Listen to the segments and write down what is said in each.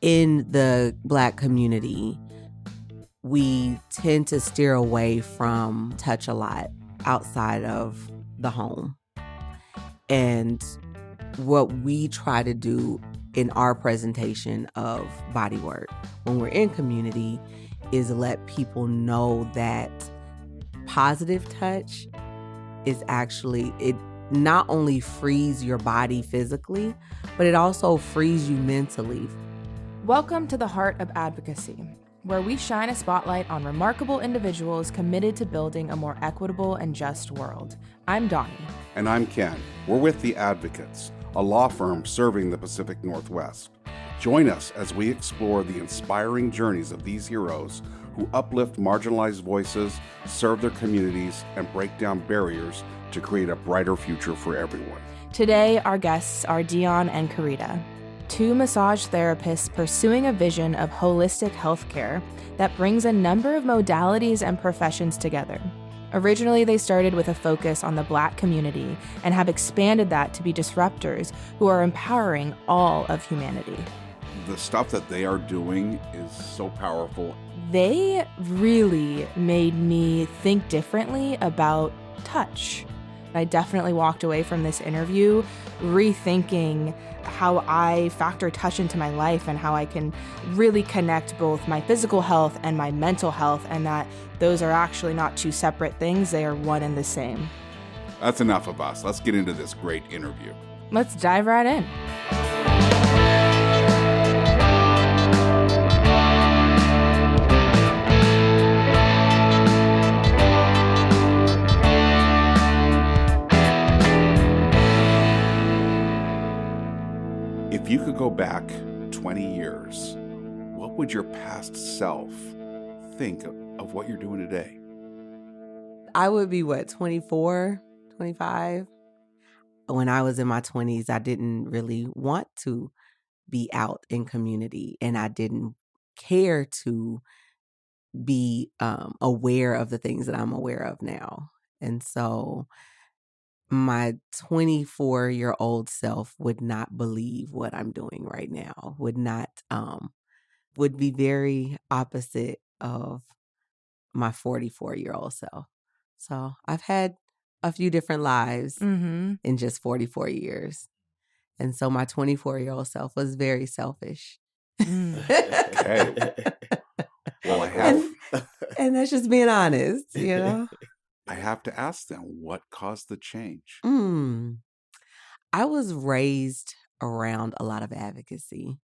In the Black community, we tend to steer away from touch a lot outside of the home. And what we try to do in our presentation of body work when we're in community is let people know that positive touch is actually, it not only frees your body physically, but it also frees you mentally. Welcome to the Heart of Advocacy, where we shine a spotlight on remarkable individuals committed to building a more equitable and just world. I'm Doni. And I'm Ken. We're with The Advocates, a law firm serving the Pacific Northwest. Join us as we explore the inspiring journeys of these heroes who uplift marginalized voices, serve their communities, and break down barriers to create a brighter future for everyone. Today, our guests are Deon and Carita, two massage therapists pursuing a vision of holistic healthcare that brings a number of modalities and professions together. Originally, they started with a focus on the Black community and have expanded that to be disruptors who are empowering all of humanity. The stuff that they are doing is so powerful. They really made me think differently about touch. I definitely walked away from this interview rethinking how I factor touch into my life and how I can really connect both my physical health and my mental health, and that those are actually not two separate things. They are one and the same. That's enough of us. Let's get into this great interview. Let's dive right in. If you could go back 20 years, what would your past self think of what you're doing today? I would be 24, 25. When I was in my 20s, I didn't really want to be out in community, and I didn't care to be aware of the things that I'm aware of now. And so my 24-year-old self would not believe what I'm doing right now, would be very opposite of my 44-year-old self. So I've had a few different lives in just 44 years. And so my 24-year-old self was very selfish. Okay. Well, and that's just being honest, you know? I have to ask them, what caused the change? I was raised around a lot of advocacy.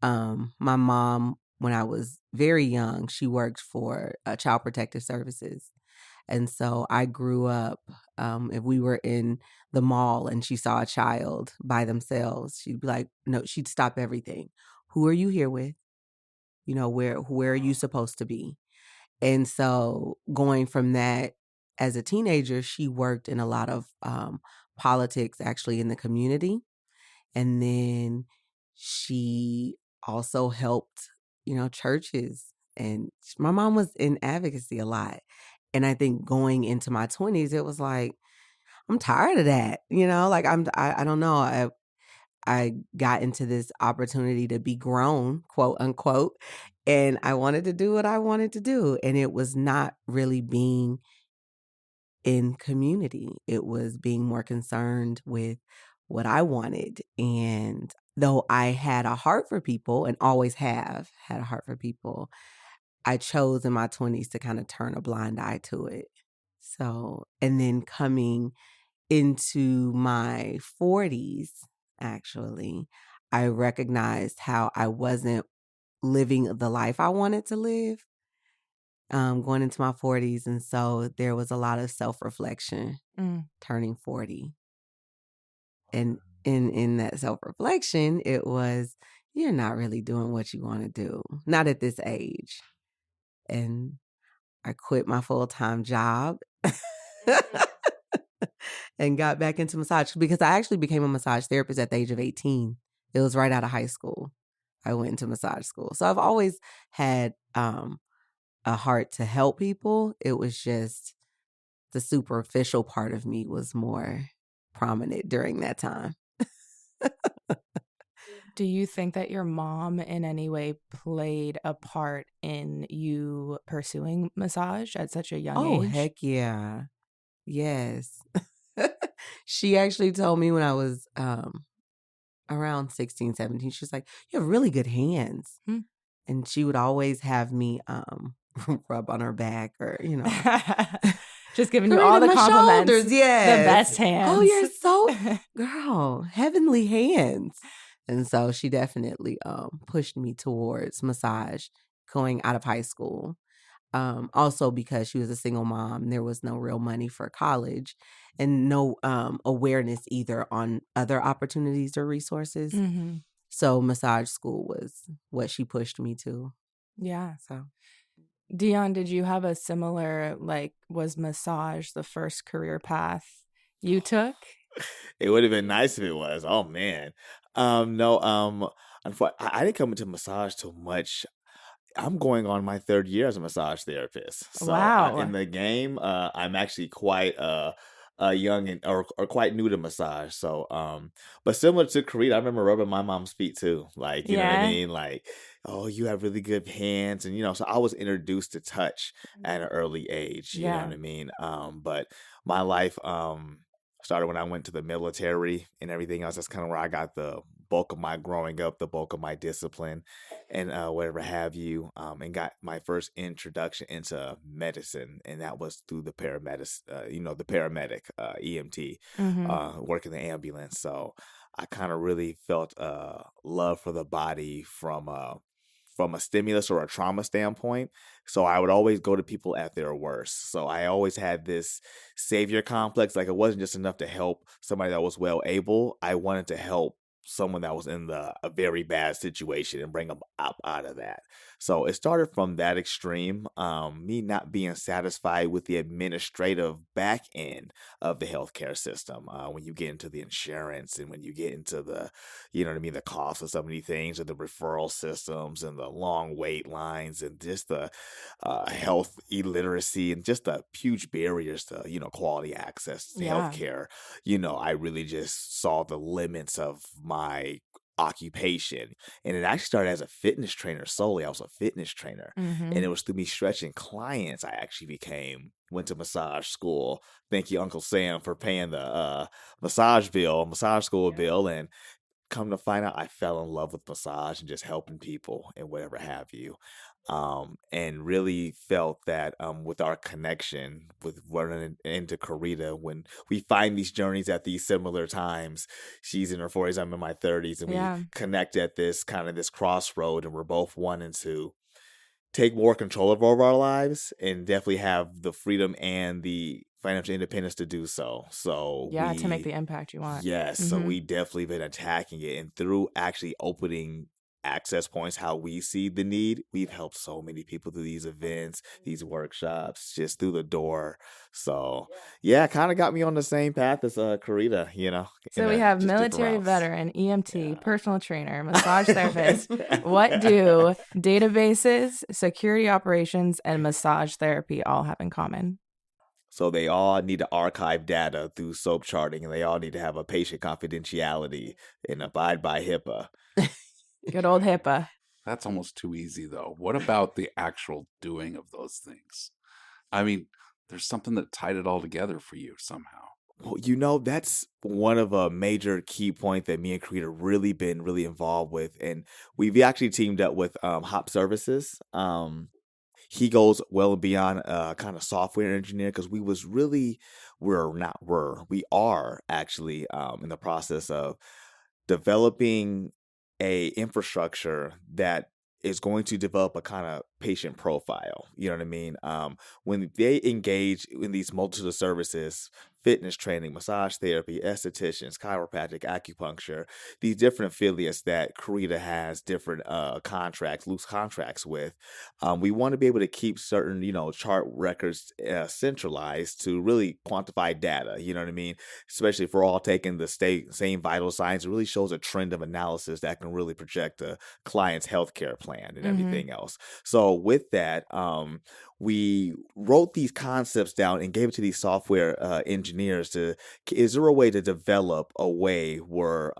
My mom, when I was very young, she worked for Child Protective Services. And so I grew up, if we were in the mall and she saw a child by themselves, she'd be like, no, she'd stop everything. Who are you here with? You know, where are you supposed to be? And so going from that, as a teenager, she worked in a lot of politics actually in the community. And then she also helped, churches. And my mom was in advocacy a lot. And I think going into my 20s, it was like, I'm tired of that. I don't know. I got into this opportunity to be grown, quote unquote, and I wanted to do what I wanted to do. And it was not really being in community. It was being more concerned with what I wanted. And though I had a heart for people and always have had a heart for people, I chose in my 20s to kind of turn a blind eye to it. So, and then coming into my 40s, actually, I recognized how I wasn't living the life I wanted to live going into my 40s. And so there was a lot of self-reflection turning 40. And in that self-reflection, it was, you're not really doing what you want to do, not at this age. And I quit my full-time job and got back into massage because I actually became a massage therapist at the age of 18. It was right out of high school. I went into massage school. So I've always had a heart to help people. It was just the superficial part of me was more prominent during that time. Do you think that your mom in any way played a part in you pursuing massage at such a young Oh, age? heck yeah. Yes. She actually told me when I was around 16, 17, she's like, you have really good hands. Hmm. And she would always have me rub on her back or, Just giving you Carita, all the my compliments. shoulders, yes. The best hands. Oh, you're so, girl, heavenly hands. And so she definitely pushed me towards massage going out of high school. Also because she was a single mom, there was no real money for college and no awareness either on other opportunities or resources. Mhm. So massage school was what she pushed me to. Yeah. So Deon, did you have a similar, was massage the first career path you took? It would have been nice if it was. Oh man. No, I didn't come into massage too much. I'm going on my third year as a massage therapist. So Wow. in the game, I'm actually quite young and or quite new to massage. So but similar to Karita, I remember rubbing my mom's feet too. Like, you know what I Yeah. mean? Like, oh, you have really good hands. And so I was introduced to touch at an early age. You know Yeah. what I mean? But my life started when I went to the military and everything else. That's kind of where I got the bulk of my growing up, the bulk of my discipline and whatever have you, and got my first introduction into medicine, and that was through the paramedic, the paramedic, EMT, Mhm. working the ambulance. So I kind of really felt love for the body from a stimulus or a trauma standpoint. So I would always go to people at their worst. So I always had this savior complex. Like, it wasn't just enough to help somebody that was well able. I wanted to help someone that was in a very bad situation and bring them up out of that. So it started from that extreme, me not being satisfied with the administrative back end of the healthcare system. When you get into the insurance and when you get into the, the cost of so many things, or the referral systems and the long wait lines and just the health illiteracy and just the huge barriers to, quality access to Yeah. healthcare. I really just saw the limits of my occupation. And it actually started as a fitness trainer solely. I was a fitness trainer. And it Mhm. was through me stretching clients I actually went to massage school. Thank you, Uncle Sam, for paying the massage school bill. And come to find out, I fell in love with massage and just helping people and whatever have you. And really felt that with our connection with running into Karita, when we find these journeys at these similar times, she's in her 40s, I'm in my 30s, and Yeah. we connect at this crossroad, and we're both wanting to take more control of our lives and definitely have the freedom and the financial independence to do so. So Yeah, to make the impact you want. yes, so Mhm. we definitely been attacking it, and through actually opening access points, how we see the need, we've helped so many people through these events, these workshops, just through the door. So yeah, kind of got me on the same path as Karita, So in we a have just different military routes. veteran, EMT, Yeah. personal trainer, massage therapist. What do databases, security operations, and massage therapy all have in common? So they all need to archive data through SOAP charting, and they all need to have a patient confidentiality and abide by HIPAA. Good old HIPAA. That's almost too easy, though. What about the actual doing of those things? I mean, there's something that tied it all together for you somehow. Well, that's one of a major key point that me and Karita really been really involved with, and we've actually teamed up with Hop Services. He goes well and beyond kind of software engineer, because we are actually in the process of developing a infrastructure that is going to develop a kind of patient profile. You know what I mean? When they engage in these multitude of services, fitness training, massage therapy, estheticians, chiropractic, acupuncture, these different affiliates that Karita has different loose contracts with, we want to be able to keep certain, chart records centralized to really quantify data. You know what I mean? Especially if we're all taking the same vital signs, it really shows a trend of analysis that can really project a client's healthcare plan and Mhm. everything else. So with that, we wrote these concepts down and gave it to these software engineers is there a way to develop a way where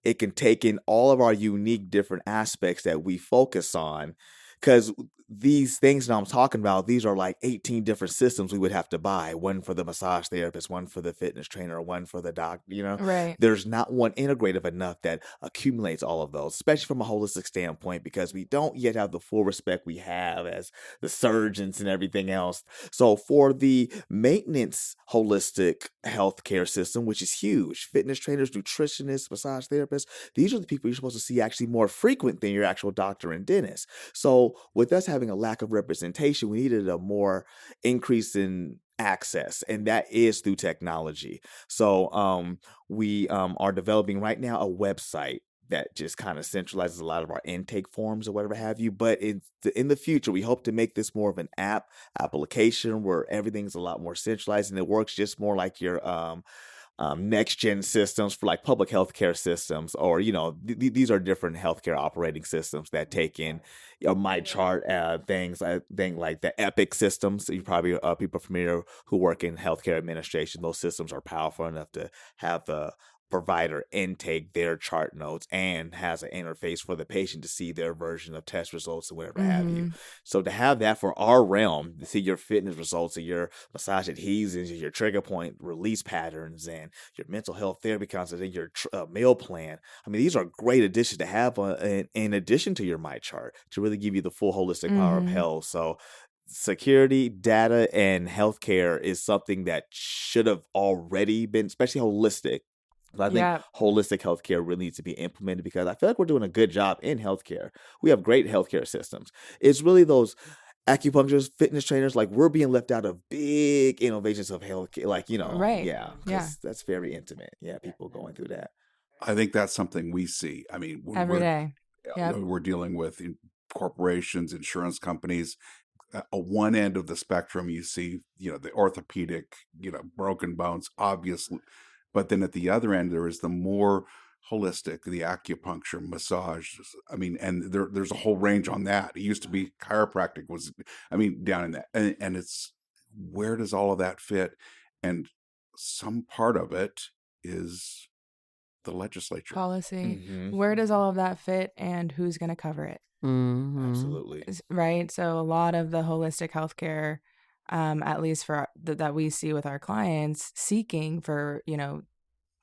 it can take in all of our unique different aspects that we focus on? Because these things that I'm talking about, these are like 18 different systems we would have to buy. One for the massage therapist, one for the fitness trainer, one for the doc, Right. There's not one integrative enough that accumulates all of those, especially from a holistic standpoint, because we don't yet have the full respect we have as the surgeons and everything else. So for the maintenance holistic healthcare system, which is huge, fitness trainers, nutritionists, massage therapists, these are the people you're supposed to see actually more frequent than your actual doctor and dentist. So with us having a lack of representation, we needed a more increase in access, and that is through technology. So we are developing right now a website that just kind of centralizes a lot of our intake forms or whatever have you. But in the future, we hope to make this more of an application where everything's a lot more centralized and it works just more like your next gen systems for like public healthcare systems, or these are different healthcare operating systems that take in my chart things like the Epic systems. You probably people familiar who work in healthcare administration. Those systems are powerful enough to have the provider intake their chart notes and has an interface for the patient to see their version of test results and whatever have you. So to have that for our realm, to see your fitness results and your massage adhesions and your trigger point release patterns and your mental health therapy concepts and your meal plan. I mean, these are great additions to have in addition to your My Chart to really give you the full holistic power of health. So security, data, and healthcare is something that should have already been, especially holistic. I think holistic healthcare really needs to be implemented because I feel like we're doing a good job in healthcare. We have great healthcare systems. It's really those acupuncturists, fitness trainers, like we're being left out of big innovations of healthcare. Like, Right. That's very intimate. Yeah, people going through that. I think that's something we see. I mean, Every day. Yep. We're dealing with corporations, insurance companies. At one end of the spectrum, you see, the orthopedic, broken bones, obviously. But then at the other end, there is the more holistic, the acupuncture, massage. I mean, and there's a whole range on that. It used to be chiropractic down in that. And it's, where does all of that fit? And some part of it is the legislature. Policy. Where does all of that fit and who's going to cover it? Absolutely. Right. So a lot of the holistic healthcare, at least for that we see with our clients seeking for,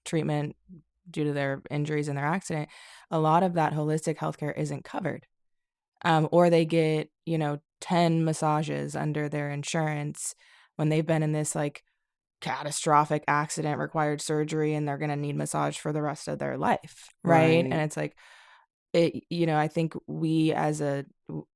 treatment due to their injuries in their accident, a lot of that holistic healthcare isn't covered. Or they get, 10 massages under their insurance when they've been in this like catastrophic accident, required surgery, and they're going to need massage for the rest of their life. Right. And it's like, I think we as a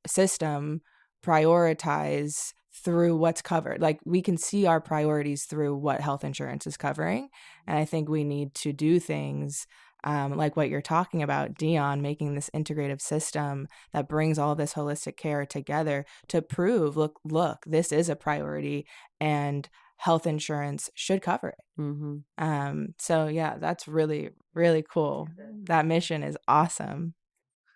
system prioritize through what's covered. Like we can see our priorities through what health insurance is covering. And I think we need to do things like what you're talking about, Deon, making this integrative system that brings all this holistic care together to prove, look, this is a priority and health insurance should cover it. So yeah, that's really, really cool. That mission is awesome.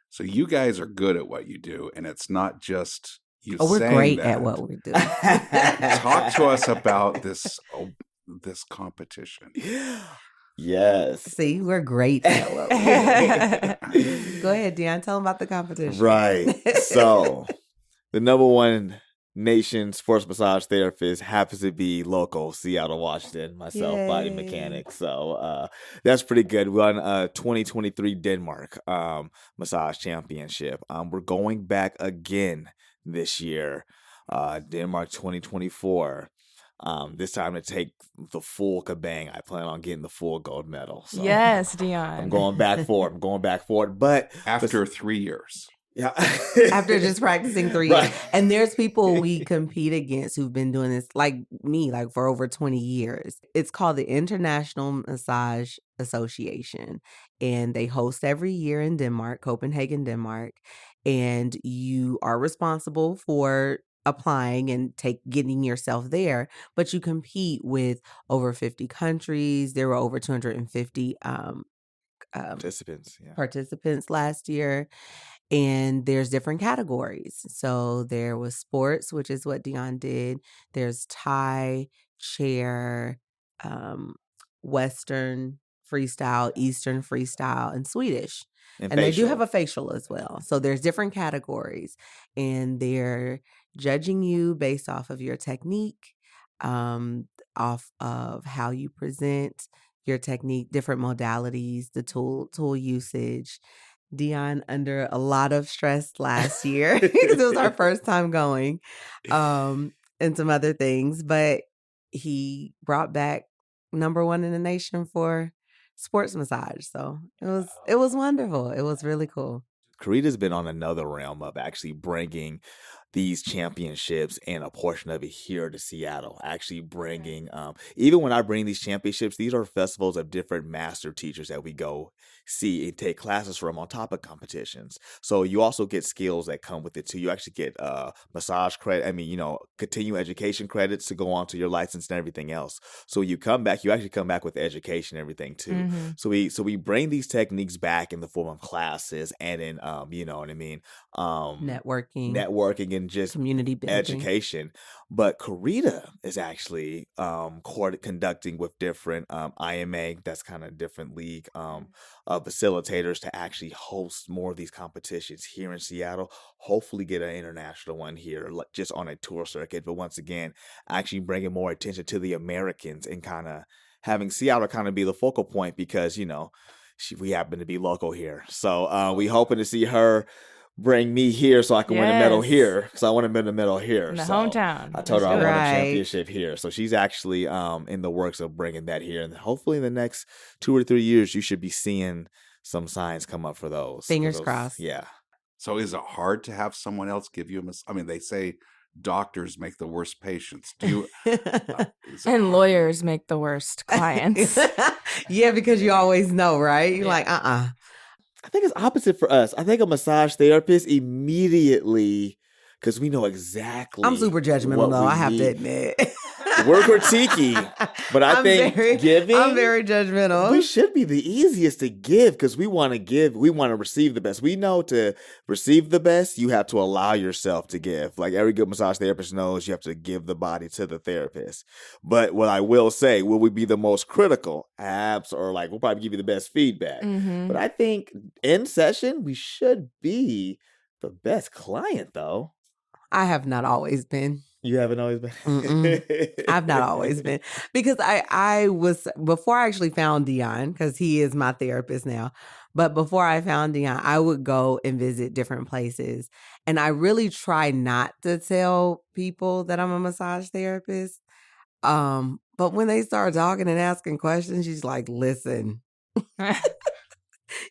So you guys are good at what you do, and it's not just you. We're saying great that. at what we do. Talk to us about this competition. Yes. See, we're great at what we do. Go ahead, Deon. Tell them about the competition. Right. So the number one nation sports massage therapist happens to be local, Seattle, Washington, myself, Yay. Body Mechanic. So that's pretty good. We won 2023 Denmark massage championship. We're going back again this year, Denmark 2024. This time to take the full kabang. I plan on getting the full gold medal. So yes, Deon. I'm going back for it. But after 3 years. Yeah. After just practicing 3 years. And there's people we compete against who've been doing this like me, like for over 20 years. It's called the International Massage Association. And they host every year in Denmark, Copenhagen, Denmark. And you are responsible for applying and getting yourself there, but you compete with over 50 countries. There were over 250 participants last year. And there's different categories. So there was sports, which is what Deon did. There's Thai, chair, um, Western freestyle, Eastern freestyle, and Swedish. And And they do have facial. a facial as well. So there's different categories, and they're judging you based off of your technique, off of how you present your technique, different modalities, the tool usage. Deon under a lot of stress last year because it was our first time going, and some other things, but he brought back #1 in the nation for sports massage. So it was wonderful. It was really cool. Carita's been on another realm of actually bringing these championships and a portion of it here to Seattle. Actually bringing, even when I bring these championships, these are festivals of different master teachers that we go see and take classes from on top of competitions. So you also get skills that come with it too. You actually get massage credit. I mean, continuing education credits to go on to your license and everything else. So you come back, you actually come back with education and everything too. Mm-hmm. So we bring these techniques back in the form of classes and in you know what I mean, networking and just community building. Education. But Carita is actually conducting with different IMA, that's kind of different league facilitators to actually host more of these competitions here in Seattle. Hopefully get an international one here, just on a tour circuit. But once again, actually bringing more attention to the Americans and kind of having Seattle kind of be the focal point because, we happen to be local here. So we hoping to see her bring me here so I can win a medal here. Because I want to win a medal here. In the so hometown. I told her I want a Right. championship here. So she's actually in the works of bringing that here. And hopefully in the next 2 or 3 years, you should be seeing some signs come up for those. Fingers crossed. Yeah. So is it hard to have someone else give you I mean, they say doctors make the worst patients. Do you? Is it And hard? lawyers make the worst clients. Yeah, because you always know, right? You're like, I think it's opposite for us. I think a massage therapist immediately, because we know exactly. I'm super judgmental what though, we I have to need. admit. We're critiquey, but I think giving. I'm very judgmental. We should be the easiest to give because we want to give. We want to receive the best. We know to receive the best, you have to allow yourself to give. Like every good massage therapist knows, you have to give the body to the therapist. But what I will say, will we be the most critical? Or like we'll probably give you the best feedback. Mm-hmm. But I think in session, we should be the best client though. I have not always been. You haven't always been. I've not always been, because I was, before I actually found Deon, because he is my therapist now, but before I found Deon, I would go and visit different places, and I really try not to tell people that I'm a massage therapist. But when they start talking and asking questions, she's like, "Listen,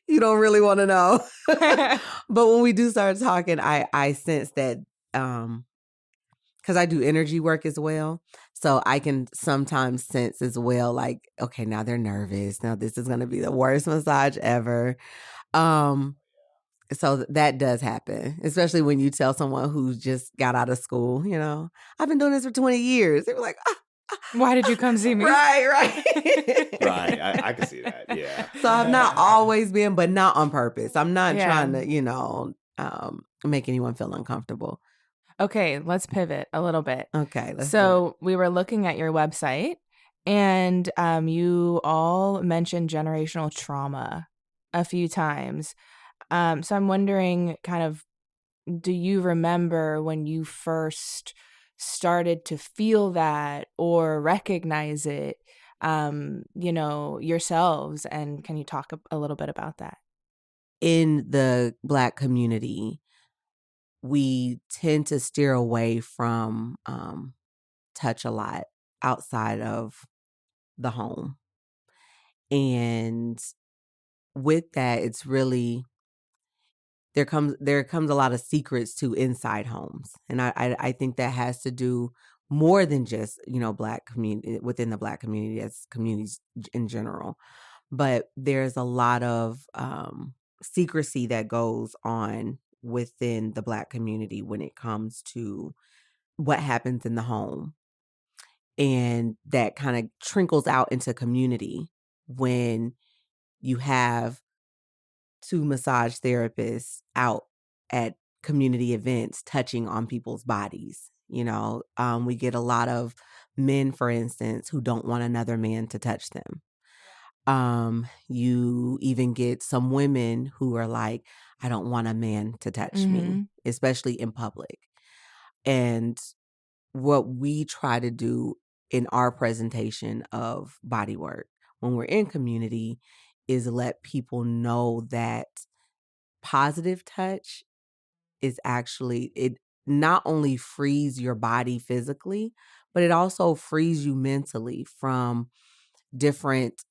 you don't really want to know." But when we do start talking, I sense that. Because I do energy work as well. So I can sometimes sense as well, like, okay, now they're nervous. Now this is going to be the worst massage ever. So that does happen, especially when you tell someone who just got out of school, I've been doing this for 20 years. They were like, why did you come see me? Right. Right. I can see that. Yeah. So I've not always been, but not on purpose. I'm not trying to, make anyone feel uncomfortable. Okay, let's pivot a little bit. Okay. So we were looking at your website, and you all mentioned generational trauma a few times. So I'm wondering, kind of, do you remember when you first started to feel that or recognize it, yourselves? And can you talk a little bit about that? In the Black community, we tend to steer away from touch a lot outside of the home. And with that, it's really, there comes a lot of secrets to inside homes. And I think that has to do more than just, Black community, within the Black community, as communities in general. But there's a lot of secrecy that goes on within the Black community when it comes to what happens in the home. And that kind of trickles out into community when you have 2 massage therapists out at community events touching on people's bodies. We get a lot of men, for instance, who don't want another man to touch them. You even get some women who are like, I don't want a man to touch me, especially in public. And what we try to do in our presentation of body work when we're in community is let people know that positive touch is actually, it not only frees your body physically, but it also frees you mentally from different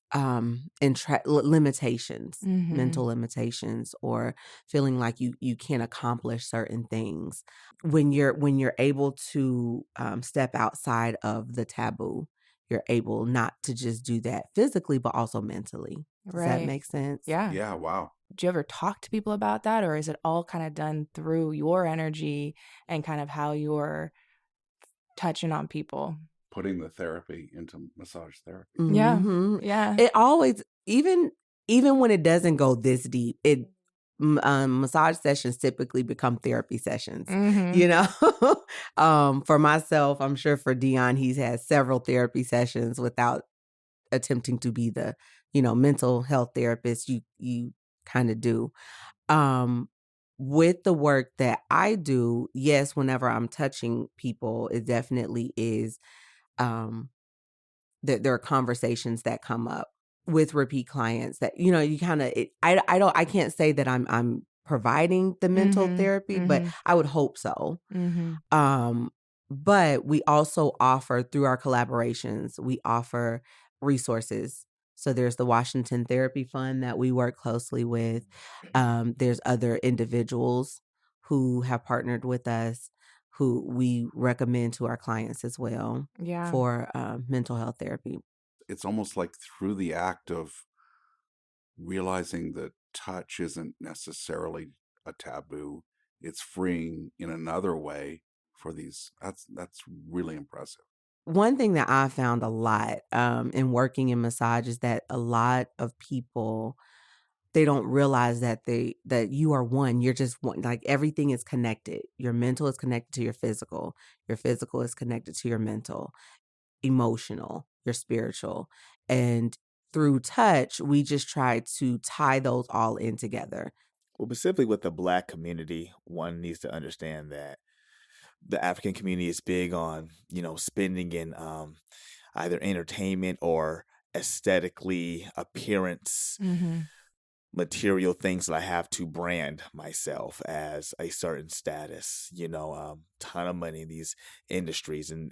limitations, mental limitations, or feeling like you can't accomplish certain things. When you're able to step outside of the taboo, you're able not to just do that physically, but also mentally. Does that make sense? Yeah. Yeah, wow. Do you ever talk to people about that, or is it all kind of done through your energy and kind of how you're touching on people? Putting the therapy into massage therapy. Yeah. It always, even when it doesn't go this deep, massage sessions typically become therapy sessions. For myself, I'm sure for Deon, he's had several therapy sessions without attempting to be the mental health therapist you kind of do. With the work that I do, yes, whenever I'm touching people, it definitely is there are conversations that come up with repeat clients that you kind of, I can't say that I'm providing the mental therapy, but I would hope so. But we also offer, through our collaborations, we offer resources. So there's the Washington Therapy Fund that we work closely with. There's other individuals who have partnered with us who we recommend to our clients as well for mental health therapy. It's almost like through the act of realizing that touch isn't necessarily a taboo, it's freeing in another way for these. That's really impressive. One thing that I found a lot in working in massage is that a lot of people, they don't realize that you are one. You're just one. Like, everything is connected. Your mental is connected to your physical. Your physical is connected to your mental, emotional, your spiritual. And through touch, we just try to tie those all in together. Well, specifically with the Black community, one needs to understand that the African community is big on, spending in either entertainment or aesthetically appearance material things that I have to brand myself as a certain status, ton of money in these industries and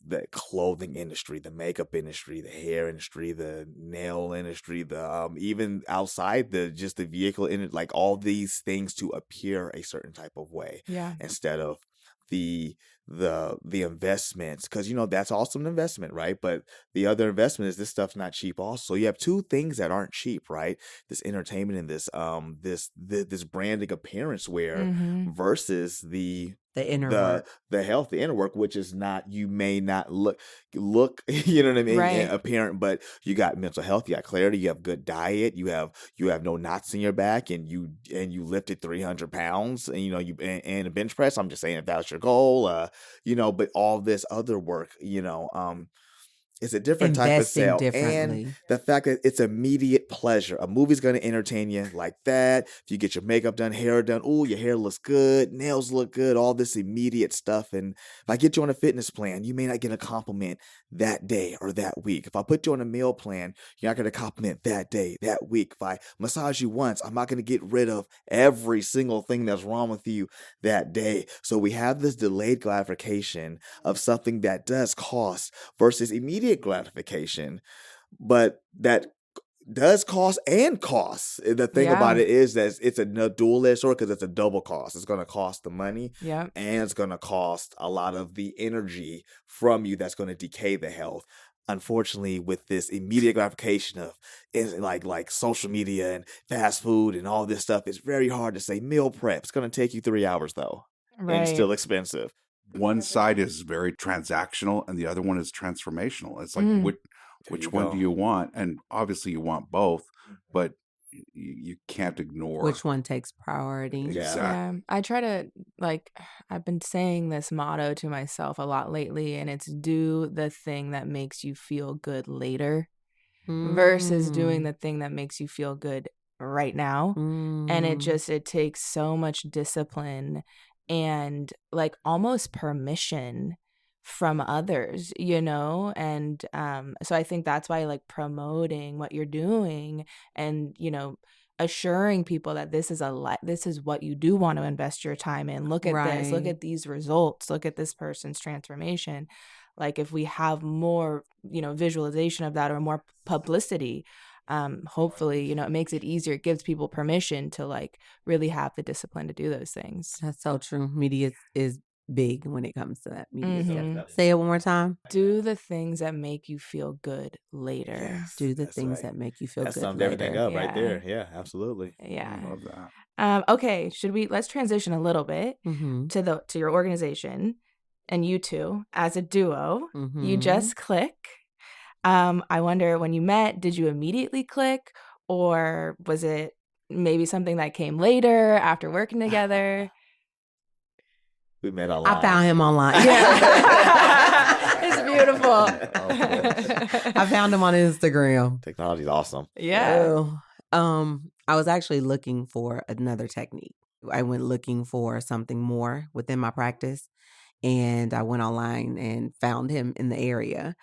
the clothing industry, the makeup industry, the hair industry, the nail industry, the even outside the vehicle in like all these things to appear a certain type of way. Yeah. Instead of the investments, because that's also an investment, right? But the other investment is this stuff's not cheap also. So you have two things that aren't cheap, right? This entertainment and this branding appearance wear versus the inner work, the health, the inner work, which is not, you may not look you know what I mean, right, apparent, but you got mental health, you got clarity, you have good diet, you have no knots in your back, and you lifted 300 pounds, and and a bench press. I'm just saying, if that's your goal, but all this other work, it's a different type of sale. And the fact that it's immediate pleasure. A movie's going to entertain you like that. If you get your makeup done, hair done, ooh, your hair looks good, nails look good, all this immediate stuff. And if I get you on a fitness plan, you may not get a compliment that day or that week. If I put you on a meal plan, you're not going to compliment that day, that week. If I massage you once, I'm not going to get rid of every single thing that's wrong with you that day. So we have this delayed gratification of something that does cost versus immediate gratification, but that does cost and costs. The thing about it is that it's a dual-edged sword, because it's a double cost. It's going to cost the money, and it's going to cost a lot of the energy from you that's going to decay the health. Unfortunately, with this immediate gratification of like social media and fast food and all this stuff, it's very hard to say meal prep. It's going to take you 3 hours though, and it's still expensive. One side is very transactional and the other one is transformational. It's like, which one do you want? And obviously you want both, but you can't ignore. Which one takes priority? Exactly. Yeah, I try to, like, I've been saying this motto to myself a lot lately, and it's do the thing that makes you feel good later versus doing the thing that makes you feel good right now. And it takes so much discipline and like almost permission from others, and so I think that's why, like, promoting what you're doing and assuring people that this is what you do want to invest your time in. Look at this, look Right. at these results, look at this person's transformation. Like, if we have more visualization of that or more publicity, hopefully it makes it easier. It gives people permission to like really have the discipline to do those things. That's so true. Media is big when it comes to that. Media stuff. Mhm. Say it one more time. Do the things that make you feel good later. Yes, Do the that's things right. that make you feel That good summed later. everything up right Yeah. there. Yeah, absolutely. Yeah. I love that. Okay, let's transition a little bit Mhm. to your organization and you two as a duo. You Mhm. just click. I wonder, when you met, did you immediately click, or was it maybe something that came later after working together? We met online. I found him online. It's beautiful. I found him on Instagram. Technology's awesome. Yeah. I was actually looking for another technique. I went looking for something more within my practice, and I went online and found him in the area.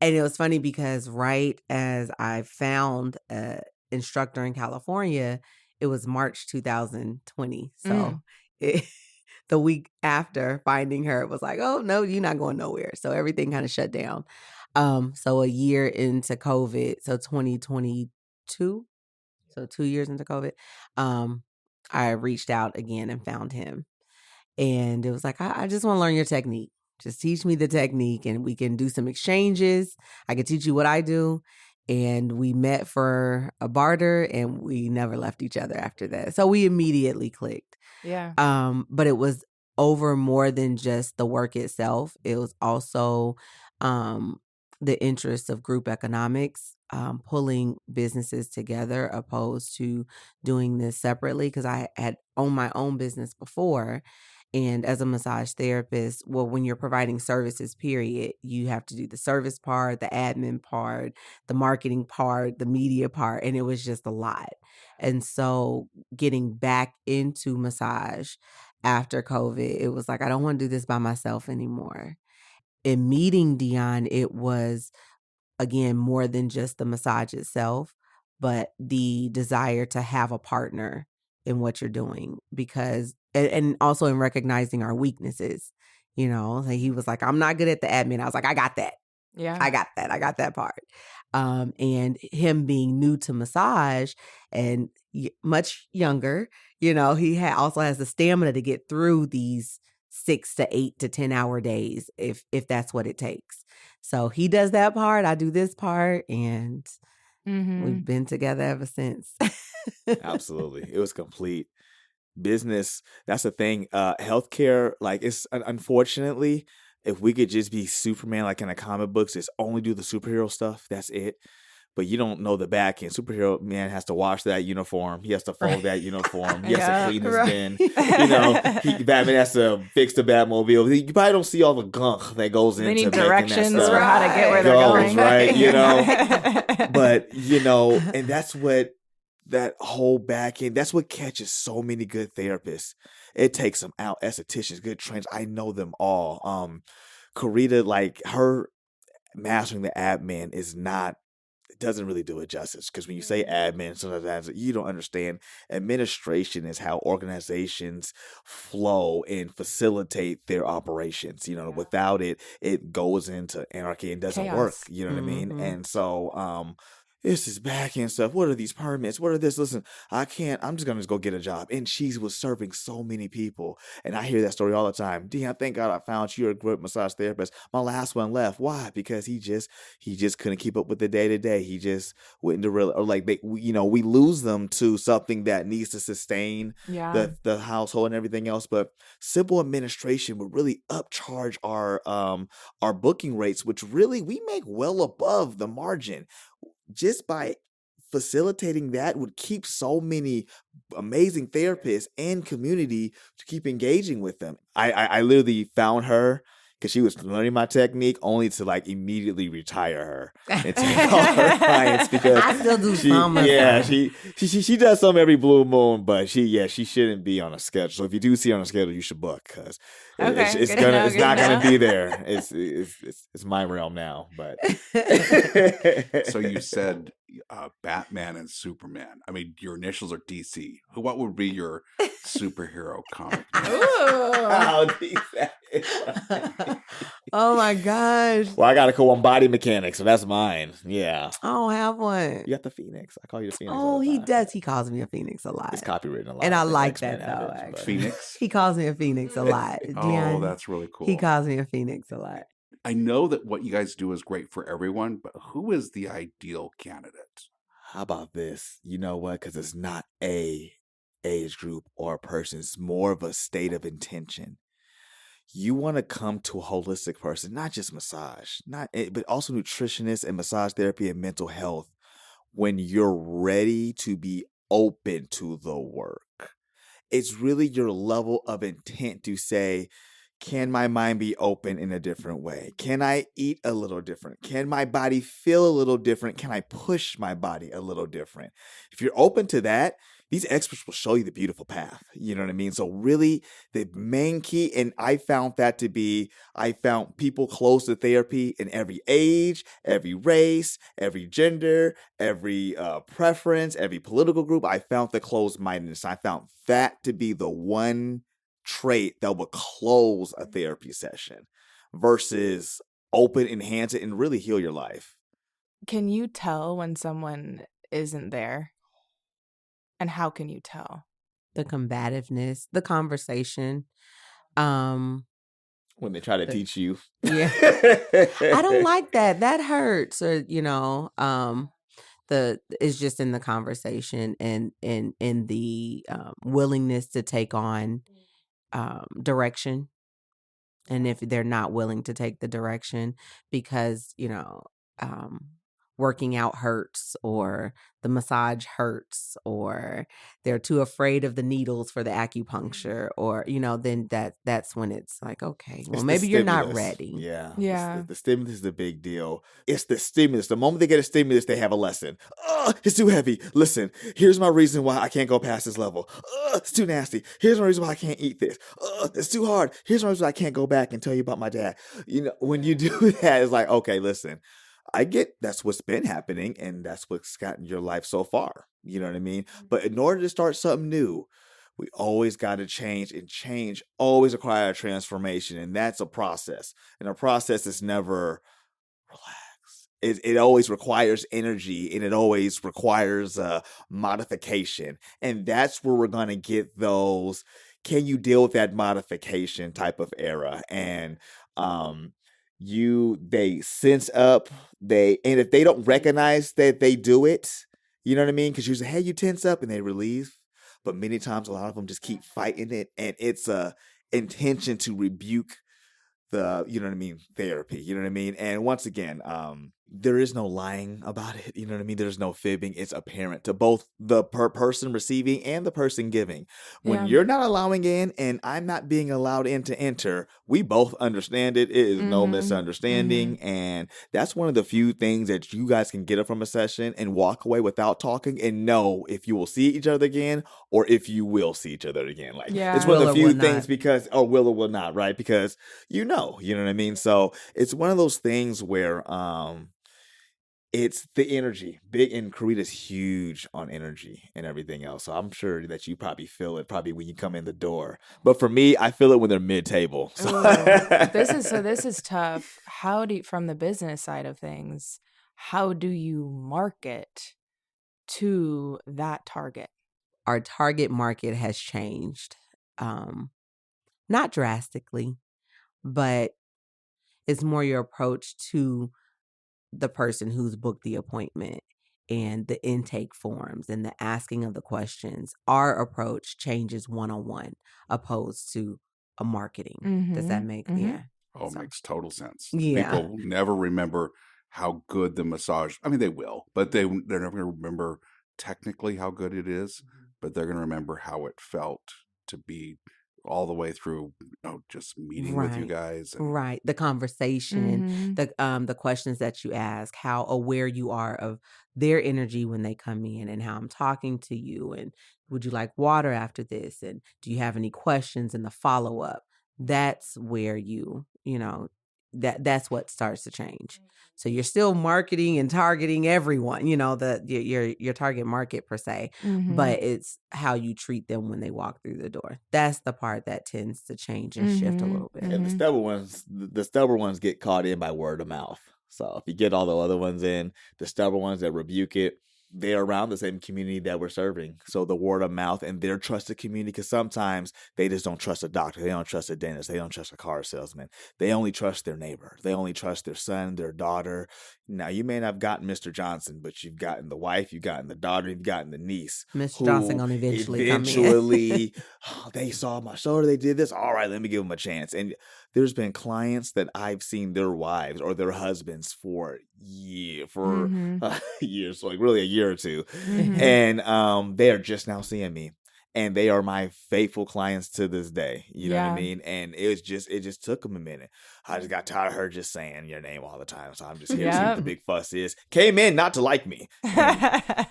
And it was funny because right as I found an instructor in California, it was March 2020. So the week after finding her, it was like, oh, no, you're not going nowhere. So everything kind of shut down. So a year into COVID, so 2022, so 2 years into COVID, I reached out again and found him. And it was like, I just want to learn your technique. Just teach me the technique and we can do some exchanges. I can teach you what I do. And we met for a barter and we never left each other after that. So we immediately clicked. Yeah. But it was over more than just the work itself. It was also the interest of group economics, pulling businesses together opposed to doing this separately, because I had owned my own business before. And as a massage therapist, well, when you're providing services, period, you have to do the service part, the admin part, the marketing part, the media part, and it was just a lot. And so getting back into massage after COVID, it was like, I don't want to do this by myself anymore. In meeting Deon, it was, again, more than just the massage itself, but the desire to have a partner in what you're doing, because, and also in recognizing our weaknesses, like he was like, I'm not good at the admin. I was like, I got that. Yeah. I got that part. And him being new to massage and much younger, he also has the stamina to get through these 6 to 8 to 10 hour days if that's what it takes. So he does that part, I do this part, and we've been together ever since. Absolutely. It was complete business. That's the thing. Healthcare, like, it's unfortunately, if we could just be Superman, like in the comic books, it's only do the superhero stuff. That's it. But you don't know the back end. Superhero man has to wash that uniform. He has to fold that uniform. He has to clean his bin. Batman has to fix the Batmobile. You probably don't see all the gunk that goes into making that stuff. They need directions for how to get where they're going. Right? But, and that's what that whole back end, that's what catches so many good therapists. It takes them out. Estheticians, good trainers. I know them all. Carita, like, her mastering the admin doesn't really do it justice, because when you say admin, sometimes you don't understand. Administration is how organizations flow and facilitate their operations. Without it, it goes into anarchy and doesn't Chaos. work. You know what I mean? And so, this is back end stuff. What are these permits? What are this? Listen, I'm just going to go get a job. And she was serving so many people. And I hear that story all the time. Deon, thank God I found you. You're a great massage therapist. My last one left. Why? Because he just couldn't keep up with the day to day. He just went into we lose them to something that needs to sustain the household and everything else. But simple administration would really upcharge our booking rates, which really we make well above the margin, just by facilitating that would keep so many amazing therapists and community to keep engaging with them. I literally found her because she was learning my technique only to like immediately retire her and take all her clients because I still do she, some. yeah, she does some every blue moon, but she shouldn't be on a schedule. So if you do see her on a schedule, you should book because it's not gonna be there. It's my realm now. But So you said Batman and Superman. I mean, your initials are DC. What would be your superhero comic name? Oh, Oh my gosh. well, I got a cool one, Body Mechanic, so that's mine. Yeah. I don't have one. You got the Phoenix. I call you the Phoenix. Oh, all the he time. does. He calls me a phoenix a lot. It's copywritten a lot. And I think like X-Men that, have though, it, but- actually. Phoenix? He calls me a phoenix a lot. Oh, Deon, that's really cool. he calls me a phoenix a lot. I know that what you guys do is great for everyone, but who is the ideal candidate? How about this? You know what? Because it's not a age group or a person. It's more of a state of intention. You want to come to a holistic person, not just massage, but also nutritionist and massage therapy and mental health when you're ready to be open to the work. It's really your level of intent to say, can my mind be open in a different way? Can I eat a little different? Can my body feel a little different? Can I push my body a little different? If you're open to that, these experts will show you the beautiful path. You know what I mean? So really the main key, and I found people close to therapy in every age, every race, every gender, every preference, every political group. I found the closed-mindedness. I found that to be the one trait that will close a therapy session versus open, enhance it, and really heal your life. Can you tell when someone isn't there? And how can you tell? The combativeness, the conversation. When they try to teach you. Yeah. I don't like that. That hurts. Or, it's just in the conversation and in the willingness to take on direction. And if they're not willing to take the direction because, working out hurts or the massage hurts or they're too afraid of the needles for the acupuncture or, then that's when it's like, okay, well, maybe you're not ready. Yeah. Yeah. The stimulus is the big deal. It's the stimulus. The moment they get a stimulus, they have a lesson. Oh, it's too heavy. Listen, here's my reason why I can't go past this level. It's too nasty. Here's my reason why I can't eat this. It's too hard. Here's my reason why I can't go back and tell you about my dad. When you do that, it's like, okay, listen, I get that's what's been happening and that's what's gotten your life so far. You know what I mean? But in order to start something new, we always got to change, and change always requires transformation. And that's a process. And a process is never relaxed. It always requires energy, and it always requires modification. And that's where we're going to get those, can you deal with that modification type of era? And they sense up, and if they don't recognize that they do it, you know what I mean? Because you say, hey, you tense up, and they relieve. But many times, a lot of them just keep fighting it, and it's a intention to rebuke the, therapy, you know what I mean? And once again, there is no lying about it, you know what I mean? There's no fibbing. It's apparent to both the person receiving and the person giving. When you're not allowing in and I'm not being allowed in to enter, we both understand it. It is no misunderstanding. And that's one of the few things that you guys can get up from a session and walk away without talking and know if you will see each other again or if you will see each other again. Like, it's one of the few things because, or will or will not, right? Because you know what I mean? So it's one of those things where, it's the energy. Big, and Carita's huge on energy and everything else. So I'm sure that you probably feel it probably when you come in the door. But for me, I feel it when they're mid-table. So. This is tough. From the business side of things, how do you market to that target? Our target market has changed. Not drastically, but it's more your approach to the person who's booked the appointment and the intake forms and the asking of the questions. Our approach changes one-on-one opposed to a marketing. Does that make yeah? Oh, it makes total sense. Yeah. People never remember how good the massage. I mean, they will, but they're never going to remember technically how good it is, but they're going to remember how it felt to be all the way through, just meeting with you Right. guys. And Right. The conversation, Mhm. the questions that you ask, how aware you are of their energy when they come in and how I'm talking to you, and would you like water after this, and do you have any questions in the follow-up? That's where that's what starts to change. So you're still marketing and targeting everyone, your target market per se, Mhm. but it's how you treat them when they walk through the door. That's the part that tends to change and shift a Mhm. little bit. And Mhm. the stubborn ones get caught in by word of mouth. So if you get all the other ones in, the stubborn ones that rebuke it, they're around the same community that we're serving. So the word of mouth and their trusted community, because sometimes they just don't trust a doctor. They don't trust a dentist. They don't trust a car salesman. They only trust their neighbor. They only trust their son, their daughter. Now, you may not have gotten Mr. Johnson, but you've gotten the wife, you've gotten the daughter, you've gotten the niece, Mr. Johnson who gonna eventually come in. eventually, they saw my shoulder, they did this. All right, let me give them a chance. And there's been clients that I've seen their wives or their husbands for Mhm. years, like really a year or two, Mhm. and they are just now seeing me, and they are my faithful clients to this day. You know what I Yeah. mean? And it just took them a minute. I just got tired of her just saying your name all the time, so I'm just here to see what the Yep. big fuss is. Came in not to like me, and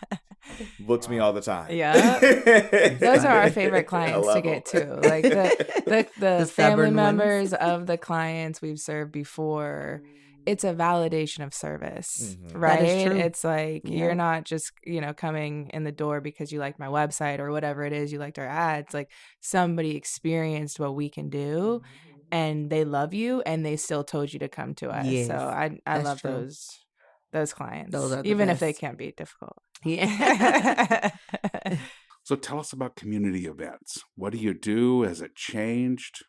books me all the time. Yep. Those are our funny. favorite I clients to love get them. to. Like the The family stubborn ones. members of the clients we've served before. It's a validation of service, Mhm. right? That is true. It's like you're Yeah. not just, coming in the door because you liked my website or whatever it is, you liked our ads. Like somebody experienced what we can do and they love you and they still told you to come to us. So Yes. I That's love true. those Those clients, are the even if they best. can be difficult. Yeah. so tell us about community events. What do you do? Has it changed?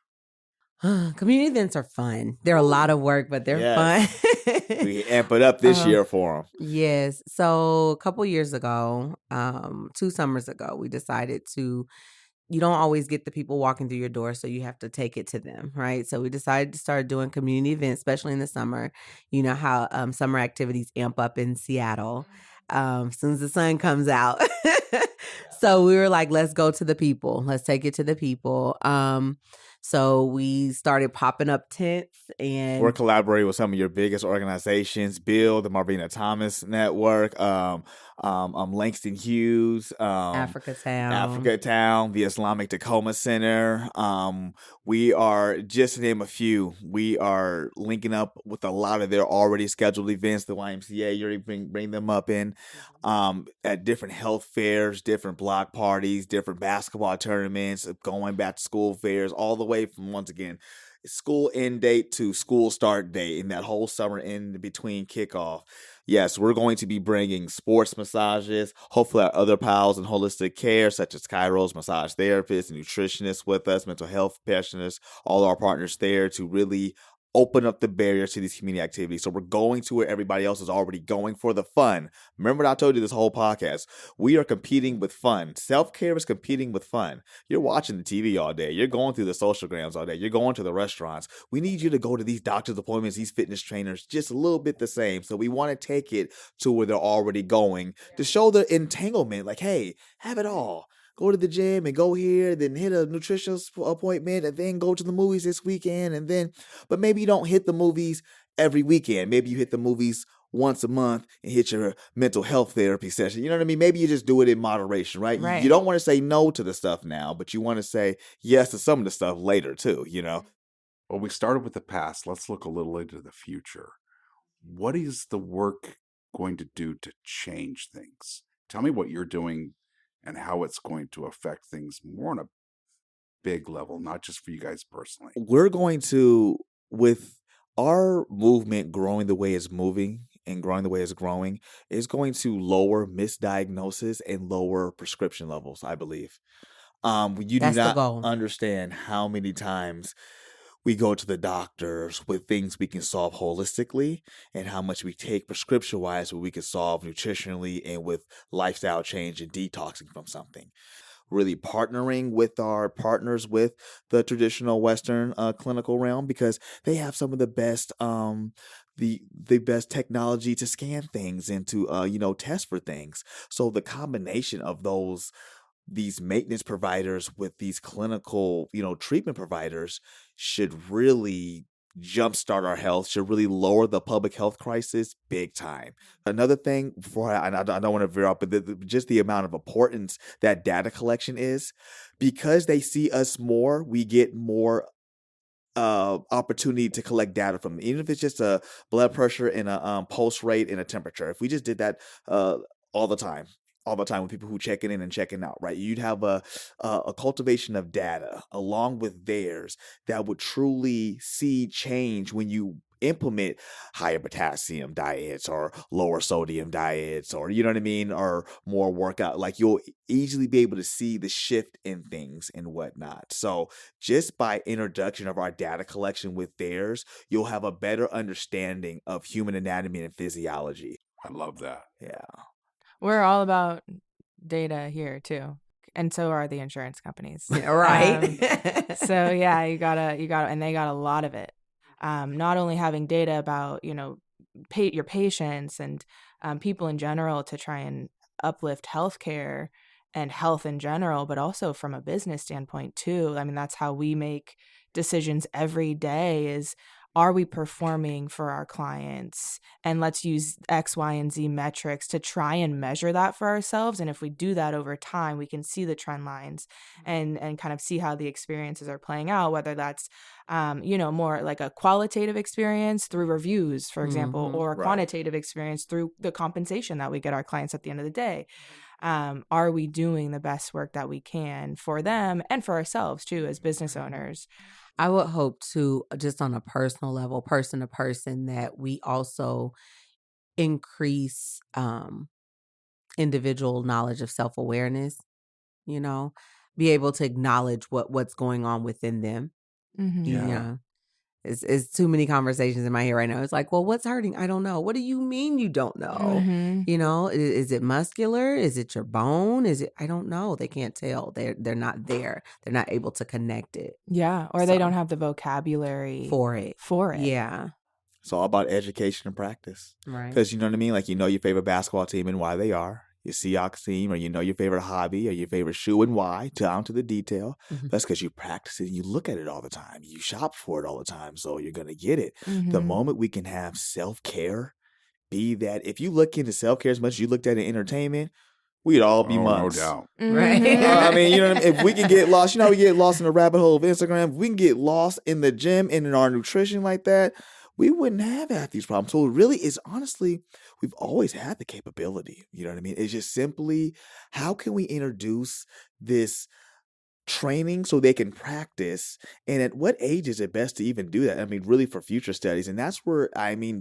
Community events are fun. They're a lot of work, but they're fun. Yes. We amp it up this year for them. Yes. So a couple years ago, 2 summers ago, we decided you don't always get the people walking through your door, so you have to take it to them, right? So we decided to start doing community events, especially in the summer. You know how summer activities amp up in Seattle as soon as the sun comes out. So we were like, let's go to the people. Let's take it to the people. So we started popping up tents We're and collaborating with some of your biggest organizations, Bill, the Marvina Thomas Network, Langston Hughes, Africa Town. Africa Town, the Islamic Tacoma Center. We are, just to name a few, we are linking up with a lot of their already scheduled events. The YMCA, you're bring them up in, at different health fairs, different block parties, different basketball tournaments, going back to school fairs, all the way from, once again, school end date to school start date, and that whole summer in between kickoff. Yes, we're going to be bringing sports massages, hopefully our other pals in holistic care, such as chiros, massage therapists, and nutritionists with us, mental health professionals, all our partners there to really open up the barriers to these community activities. So we're going to where everybody else is already going for the fun. Remember what I told you this whole podcast? We are competing with fun. Self-care is competing with fun. You're watching the TV all day. You're going through the social grams all day. You're going to the restaurants. We need you to go to these doctor's appointments, these fitness trainers, just a little bit the same. So we want to take it to where they're already going to show the entanglement. Like, hey, have it all. Go to the gym and go here, then hit a nutritional appointment, and then go to the movies this weekend. But maybe you don't hit the movies every weekend. Maybe you hit the movies once a month and hit your mental health therapy session. You know what I mean? Maybe you just do it in moderation, right? Right. You don't want to say no to the stuff now, but you want to say yes to some of the stuff later too, Well, we started with the past. Let's look a little into the future. What is the work going to do to change things? Tell me what you're doing and how it's going to affect things more on a big level, not just for you guys personally. We're going to, with our movement growing the way it's moving and growing the way it's growing, is going to lower misdiagnosis and lower prescription levels, I believe. You do That's the not goal. understand how many times we go to the doctors with things we can solve holistically and how much we take prescription wise what we can solve nutritionally and with lifestyle change and detoxing from something. Really partnering with our partners with the traditional Western clinical realm, because they have some of the best the best technology to scan things and to test for things. So the combination of these maintenance providers with these clinical treatment providers should really jumpstart our health, should really lower the public health crisis big time. Another thing, I don't want to veer off, but just the amount of importance that data collection is, because they see us more, we get more opportunity to collect data from them, even if it's just a blood pressure and a pulse rate and a temperature. If we just did that all the time with people who checking in and checking out, right? You'd have a cultivation of data along with theirs that would truly see change when you implement higher potassium diets or lower sodium diets, or you know what I mean, or more workout. Like, you'll easily be able to see the shift in things and whatnot. So just by introduction of our data collection with theirs, you'll have a better understanding of human anatomy and physiology. I love that. Yeah. We're all about data here too. And so are the insurance companies. Right. So yeah, you gotta, and they got a lot of it. Not only having data about, your patients and people in general to try and uplift healthcare and health in general, but also from a business standpoint too. I mean, that's how we make decisions every day is, are we performing for our clients? And let's use X, Y, and Z metrics to try and measure that for ourselves. And if we do that over time, we can see the trend lines and kind of see how the experiences are playing out, whether that's, more like a qualitative experience through reviews, for example, or a quantitative experience through the compensation that we get our clients at the end of the day. Are we doing the best work that we can for them and for ourselves too, as business owners? I would hope to, just on a personal level, person to person, that we also increase individual knowledge of self-awareness, be able to acknowledge what's going on within them. Mm-hmm. Yeah. It's too many conversations in my head right now. It's like, well, what's hurting? I don't know. What do you mean you don't know? Mm-hmm. Is it muscular? Is it your bone? I don't know. They can't tell. They're not there. They're not able to connect it. Yeah. Or they don't have the vocabulary for it. Yeah. It's all about education and practice. Right. Because you know what I mean? Like, your favorite basketball team and why they are. Your Seahawks team, or your favorite hobby, or your favorite shoe and why, down to the detail. Mm-hmm. That's because you practice it and you look at it all the time. You shop for it all the time, so you're going to get it. Mm-hmm. The moment we can have self-care be that, if you look into self-care as much as you looked at it in entertainment, we'd all be months. No doubt. Right. I mean, you know what I mean? If we can get lost, we get lost in the rabbit hole of Instagram. If we can get lost in the gym and in our nutrition like that, we wouldn't have half these problems. So it really is, honestly, we've always had the capability. You know what I mean? It's just simply, how can we introduce this training so they can practice, and at what age is it best to even do that? I mean, really for future studies. And that's where,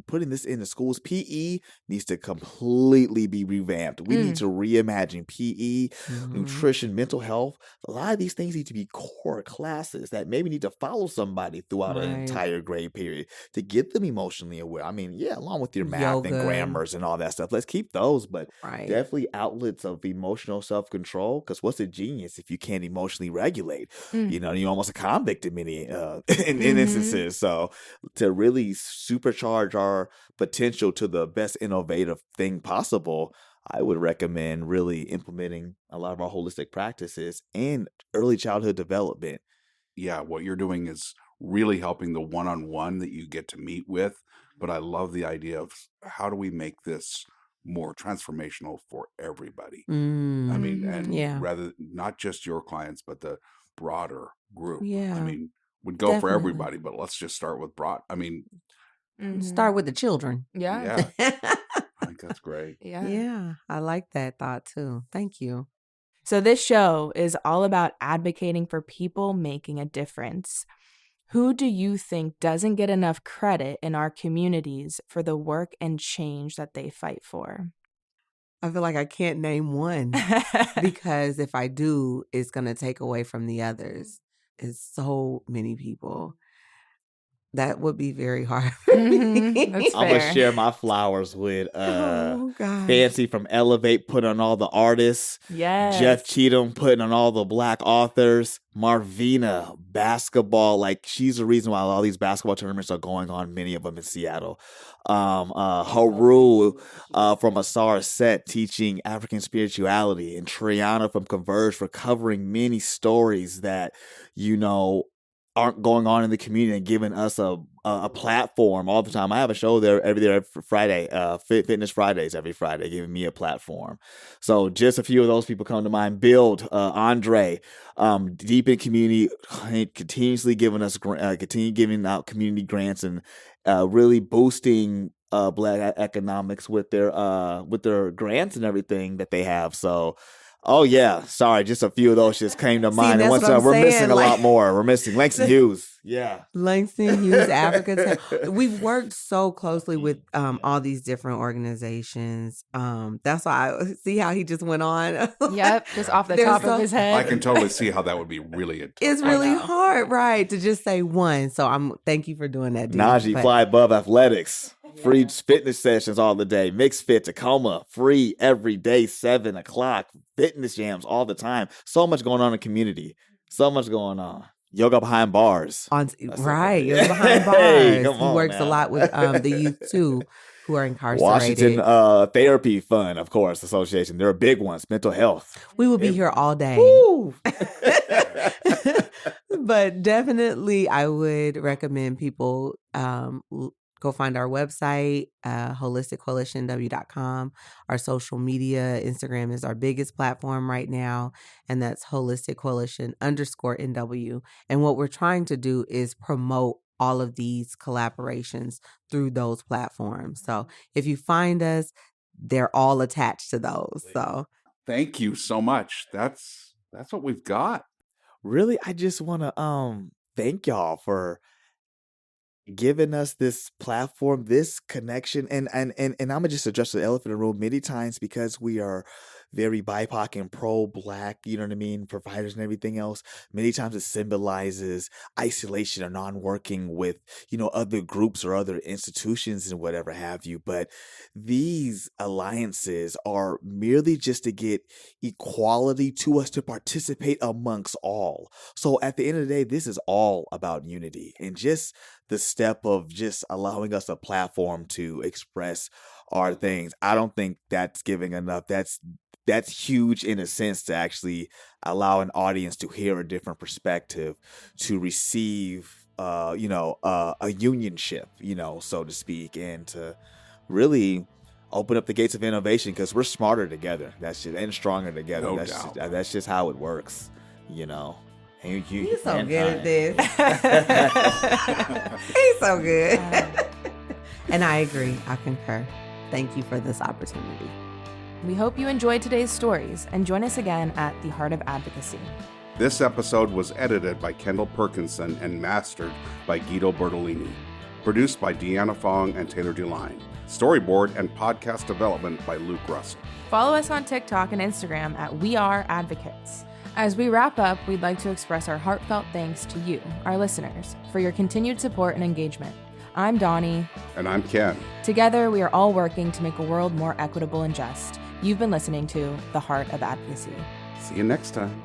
putting this in the schools, PE needs to completely be revamped. We need to reimagine PE, nutrition, mental health. A lot of these things need to be core classes that maybe need to follow somebody throughout an entire grade period to get them emotionally aware. I mean, yeah, along with your math and grammars and all that stuff. Let's keep those, but definitely outlets of emotional self-control, because what's a genius if you can't emotionally regulate? You're almost a convict in many in instances. So to really supercharge our potential to the best innovative thing possible, I would recommend really implementing a lot of our holistic practices and early childhood development. Yeah, what you're doing is really helping the one-on-one that you get to meet with. But I love the idea of, how do we make this more transformational for everybody? I mean, and rather not just your clients, but the broader group. Yeah. I mean, would go for everybody, but let's just start with broad. I mean, start with the children. Yeah. I think that's great. Yeah. I like that thought too. Thank you. So this show is all about advocating for people making a difference. Who do you think doesn't get enough credit in our communities for the work and change that they fight for? I feel like I can't name one because if I do, it's going to take away from the others. It's so many people. That would be very hard for me. That's I'm gonna fair. share my flowers with Oh, God. Fancy from Elevate, putting on all the artists. Yes. Jeff Cheatham putting on all the Black authors. Marvina, basketball. Like, she's the reason why all these basketball tournaments are going on, many of them in Seattle. Haru from Asar Set, teaching African spirituality. And Triana from Converge for covering many stories that, aren't going on in the community and giving us a platform all the time. I have a show there every Friday, Fitness Fridays every Friday, giving me a platform. So just a few of those people come to mind. Build, Andre, deep in community, continuously giving us, continue giving out community grants and really boosting Black economics with their grants and everything that they have. So. Oh, yeah. Sorry. Just a few of those just came to mind. And we're missing a lot more. We're missing Langston Hughes. Yeah. Langston Hughes, Africa. We've worked so closely with all these different organizations. That's why I see how he just went on. Yep. Just off the top of his head. I can totally see how that would be really intense. It's really hard, right, to just say one. So thank you for doing that, dude. Najee, Fly Above Athletics. Free fitness sessions all the day. Mixed Fit, Tacoma, free every day, 7 o'clock. Fitness jams all the time. So much going on in the community. So much going on. Yoga behind bars. Right. Yoga behind bars. Hey, he works a lot with the youth, too, who are incarcerated. Washington Therapy Fund, of course, Association. They're big ones. Mental health. We will be here all day. Woo! But definitely, I would recommend people go find our website, holisticcoalitionw.com. Our social media, Instagram is our biggest platform right now, and that's holisticcoalition_NW. And what we're trying to do is promote all of these collaborations through those platforms. So if you find us, they're all attached to those. So thank you so much. That's what we've got. Really, I just want to thank y'all for giving us this platform, this connection, and I'm gonna just address the elephant in the room many times because we are very BIPOC and pro-Black, you know what I mean, providers and everything else. Many times it symbolizes isolation or non-working with, other groups or other institutions and whatever have you. But these alliances are merely just to get equality to us to participate amongst all. So at the end of the day, this is all about unity and just the step of just allowing us a platform to express our things. I don't think that's giving enough. That's huge in a sense to actually allow an audience to hear a different perspective, to receive, a unionship, so to speak, and to really open up the gates of innovation because we're smarter together. And stronger together. No doubt. That's just how it works, He's so good at this. He's so good. And I agree. I concur. Thank you for this opportunity. We hope you enjoyed today's stories and join us again at The Heart of Advocacy. This episode was edited by Kendall Perkinson and mastered by Guido Bertolini. Produced by Deanna Fong and Taylor DeLine. Storyboard and podcast development by Luke Russell. Follow us on TikTok and Instagram at We Are Advocates. As we wrap up, we'd like to express our heartfelt thanks to you, our listeners, for your continued support and engagement. I'm Doni. And I'm Ken. Together, we are all working to make a world more equitable and just. You've been listening to The Heart of Advocacy. See you next time.